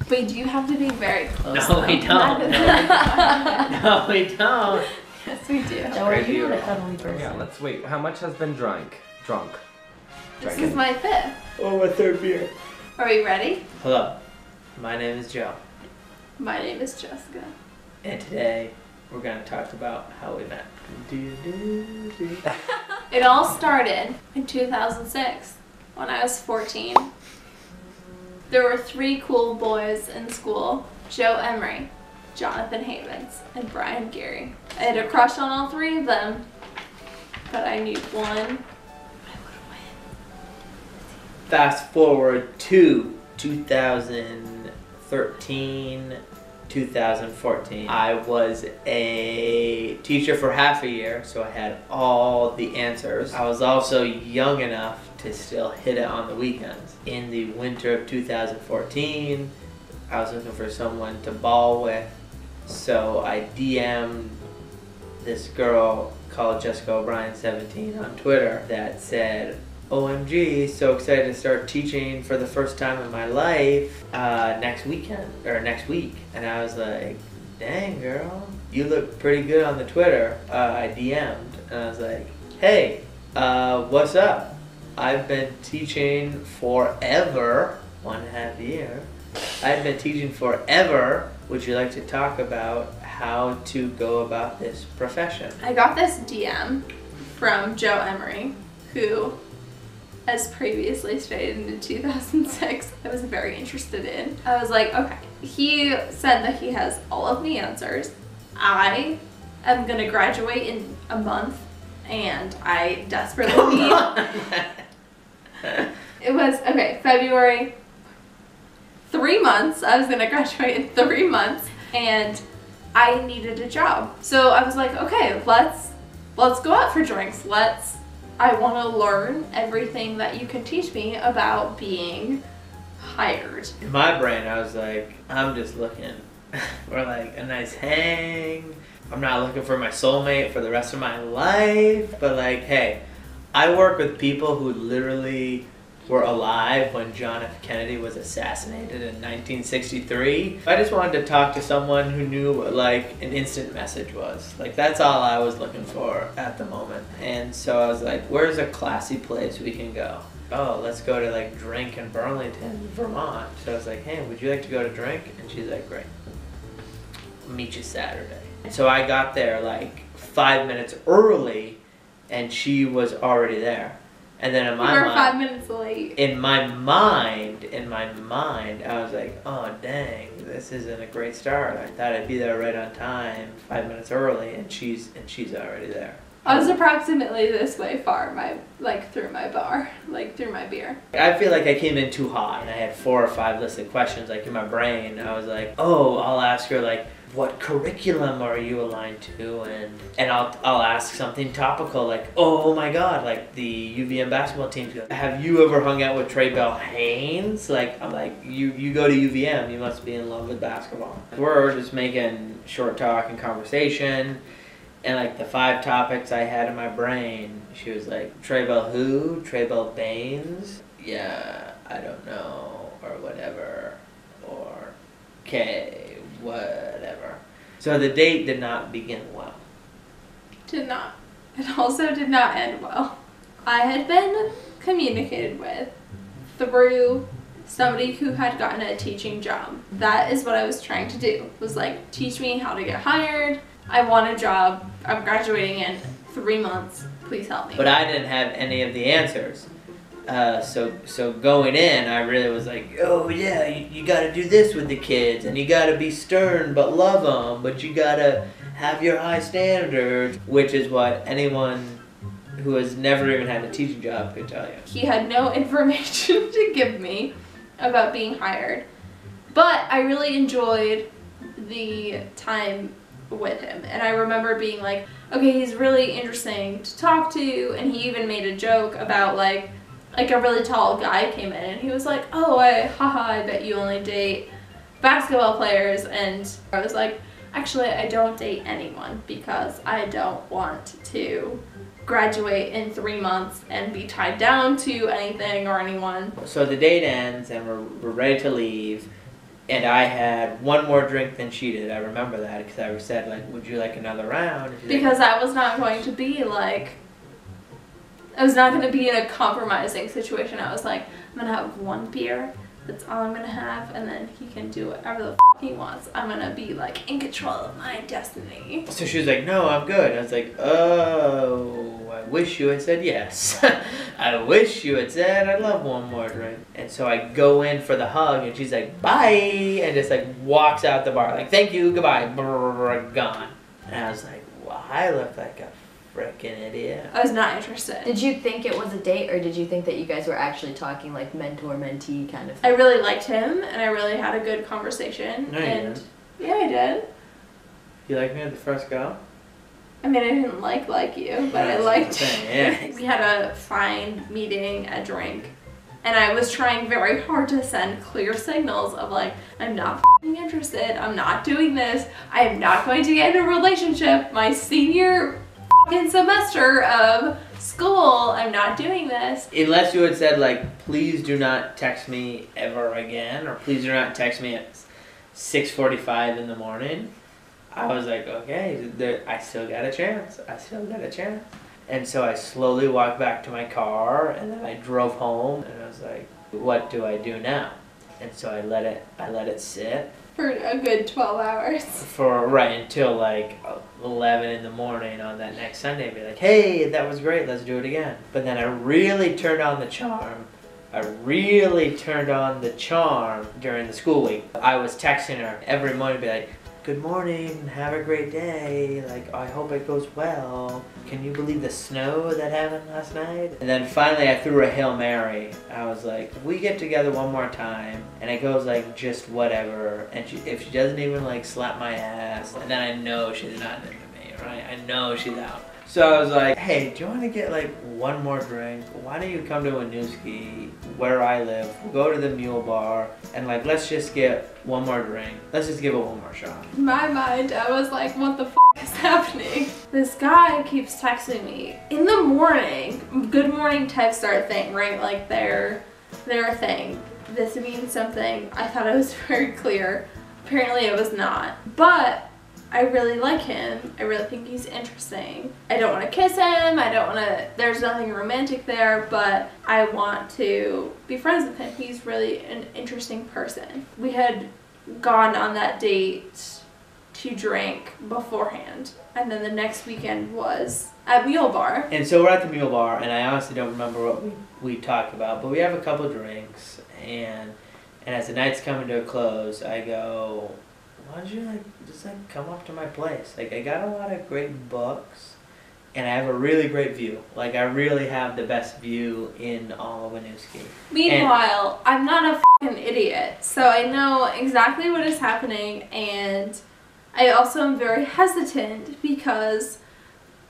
Wait, do you have to be very close? No, we don't. No, we don't. Yes, we do. No, are you not a cuddly person? Yeah, let's wait. How much has been drunk? This is my 5th. Oh, my 3rd beer. Are we ready? Hello, my name is Joe, My name is Jessica. and today we're going to talk about how we met. It all started in 2006 when I was 14. There were 3 cool boys in school: Joe Emery, Jonathan Havens, and Brian Geary. I had a crush on all 3 of them, but I knew one I would win. Fast forward to 2013, 2014. I was a teacher for half a year, so I had all the answers. I was also young enough to still hit it on the weekends. In the winter of 2014, I was looking for someone to ball with, so I DM'd this girl called Jessica O'Brien 17 on Twitter that said, OMG, so excited to start teaching for the first time in my life next week. And I was like, dang girl, you look pretty good on the Twitter. I DM'd and I was like, hey, what's up? I've been teaching forever, 1.5 years. I've been teaching forever. Would you like to talk about how to go about this profession? I got this DM from Joe Emery, who, as previously stated in 2006, I was very interested in. I was like, okay. He said that he has all of the answers. I am gonna graduate in a month, and I desperately need... It was, okay, February, 3 months. I was gonna graduate in 3 months, and I needed a job. So I was like, okay, let's go out for drinks. I want to learn everything that you can teach me about being hired. In my brain, I was like, I'm just looking for like a nice hang. I'm not looking for my soulmate for the rest of my life, but like, hey, I work with people who literally were alive when John F. Kennedy was assassinated in 1963. I just wanted to talk to someone who knew what like an instant message was. Like that's all I was looking for at the moment. And so I was like, where's a classy place we can go? Oh, let's go to like drink in Burlington, Vermont. So I was like, hey, would you like to go to drink? And she's like, great. I'll meet you Saturday. So I got there like 5 minutes early and she was already there. And then in my You were mind, 5 minutes late. in my mind, I was like, oh dang, this isn't a great start. I thought I'd be there right on time, 5 minutes early, and she's already there. I was approximately this way far, through my bar, through my beer. I feel like I came in too hot, and I had 4 or 5 listed questions, like in my brain. I was like, oh, I'll ask her like, what curriculum are you aligned to, and I'll ask something topical like, oh my god, like the UVM basketball team, have you ever hung out with Trey Bell Haynes? Like, I'm like, you go to UVM, you must be in love with basketball. We're just making short talk and conversation, and like the 5 topics I had in my brain, she was like, Trey Bell who? Trey Bell Baines? Yeah, I don't know, or whatever, or okay, whatever. So the date did not begin well. Did not. It also did not end well. I had been communicated with through somebody who had gotten a teaching job. That is what I was trying to do, was like, teach me how to get hired. I want a job. I'm graduating in 3 months. Please help me. But I didn't have any of the answers. So going in, I really was like, oh yeah, you gotta do this with the kids, and you gotta be stern but love them, but you gotta have your high standards, which is what anyone who has never even had a teaching job could tell you. He had no information to give me about being hired, but I really enjoyed the time with him, and I remember being like, okay, he's really interesting to talk to, and he even made a joke about like a really tall guy came in and he was like, oh, I bet you only date basketball players. And I was like, actually, I don't date anyone because I don't want to graduate in 3 months and be tied down to anything or anyone. So the date ends and we're ready to leave, And I had one more drink than she did. I remember that because I said, like, would you like another round? And she's Because like, I was not going to be like, I was not going to be in a compromising situation. I was like, I'm going to have one beer. That's all I'm going to have. And then he can do whatever the he wants. I'm going to be like in control of my destiny. so she was like, no, I'm good. I was like, oh, I wish you had said yes. I wish you had said I'd love one more drink. And so I go in for the hug and she's like, bye. And just like walks out the bar. Like, thank you, goodbye. Brrr, gone. And I was like, well, I look like a freaking idiot. I was not interested. Did you think it was a date, or did you think that you guys were actually talking like mentor-mentee kind of I thing? really liked him and I really had a good conversation. No, you and didn't. yeah, I did. You like me at the first go? I mean, I didn't like you, but I That's liked the thing, yeah. We had a fine meeting, a drink, and I was trying very hard to send clear signals of like, I'm not f***ing interested, I'm not doing this, I am not going to get in a relationship my senior f***ing semester of school, I'm not doing this. Unless you had said, like, please do not text me ever again, or please do not text me at 6:45 in the morning, I was like, okay, I still got a chance. I still got a chance. And so I slowly walked back to my car, and then I drove home, and I was like, what do I do now? And so I let it sit For a good 12 hours. for right until like 11 in the morning on that next Sunday. Be like, hey, that was great, let's do it again. But then I really turned on the charm. I really turned on the charm during the school week. I was texting her every morning, be like, good morning, have a great day, like, I hope it goes well. Can you believe the snow that happened last night? And then finally I threw her a Hail Mary. I was like, if we get together one more time, and it goes like, just whatever, and if she doesn't even like slap my ass, and then I know she's not into me, right? I know she's out. So I was like, hey, do you want to get like one more drink? Why don't you come to Winooski, where I live? We'll go to the Mule Bar, and like, let's just get one more drink. Let's just give it one more shot. In my mind, I was like, what the f is happening? This guy keeps texting me in the morning. Good morning texts are a thing, right? Like they're a thing. This means something. I thought it was very clear. Apparently it was not. But I really like him. I really think he's interesting. I don't want to kiss him. There's nothing romantic there, but I want to be friends with him. He's really an interesting person. We had gone on that date to drink beforehand, and then the next weekend was at Mule Bar. And so we're at the Mule Bar, and I honestly don't remember what we talked about, but we have a couple drinks, and as the night's coming to a close, I go, why don't you just come up to my place? Like, I got a lot of great books, and I have a really great view. Like, I really have the best view in all of Winooski. Meanwhile, I'm not a f***ing idiot, so I know exactly what is happening, and I also am very hesitant because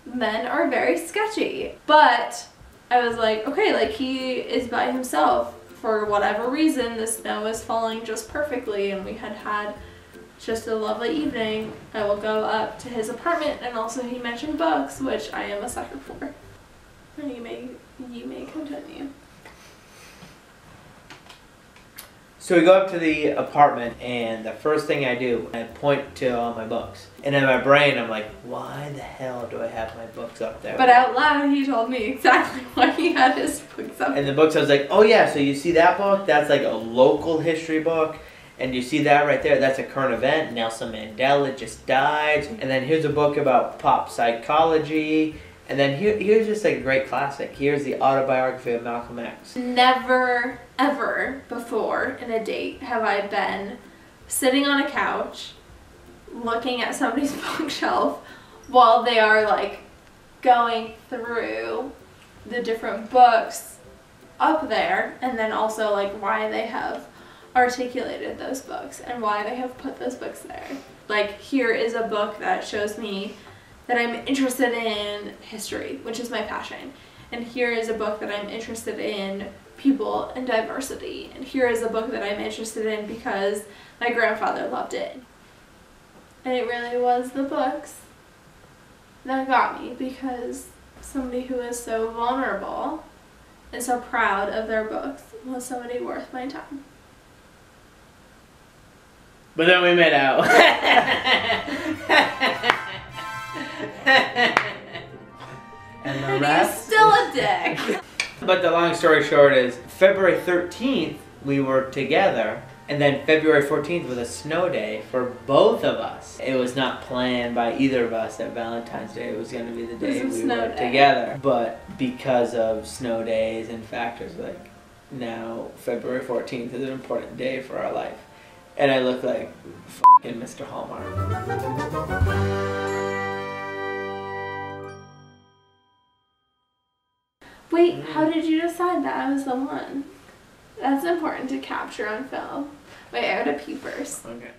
men are very sketchy. But I was like, okay, like he is by himself for whatever reason. The snow is falling just perfectly, and we had just a lovely evening. I will go up to his apartment, and also he mentioned books, which I am a sucker for. And you may continue. So we go up to the apartment, and the first thing I do, I point to all my books. And in my brain, I'm like, why the hell do I have my books up there? But out loud, he told me exactly why he had his books up. And the books, I was like, oh yeah, so you see that book? That's like a local history book. And you see that right there? That's a current event. Nelson Mandela just died. And then here's a book about pop psychology. And then here's just a great classic. Here's the autobiography of Malcolm X. Never, ever before in a date have I been sitting on a couch looking at somebody's bookshelf while they are like going through the different books up there, and then also like why they have articulated those books and why they have put those books there. Like, here is a book that shows me that I'm interested in history, which is my passion. And here is a book that I'm interested in people and diversity. And here is a book that I'm interested in because my grandfather loved it. And it really was the books that got me, because somebody who is so vulnerable and so proud of their books was somebody worth my time. But then we made out. And the And he's rest? still a dick. But the long story short is, February 13th, we were together. And then February 14th was a snow day for both of us. It was not planned by either of us that Valentine's Day was going to be the day It was a we snow were day. together. But because of snow days and factors, like now February 14th is an important day for our life. And I look like fucking Mr. Hallmark. Wait, how did you decide that I was the one? That's important to capture on film. Wait, I gotta pee first. Okay.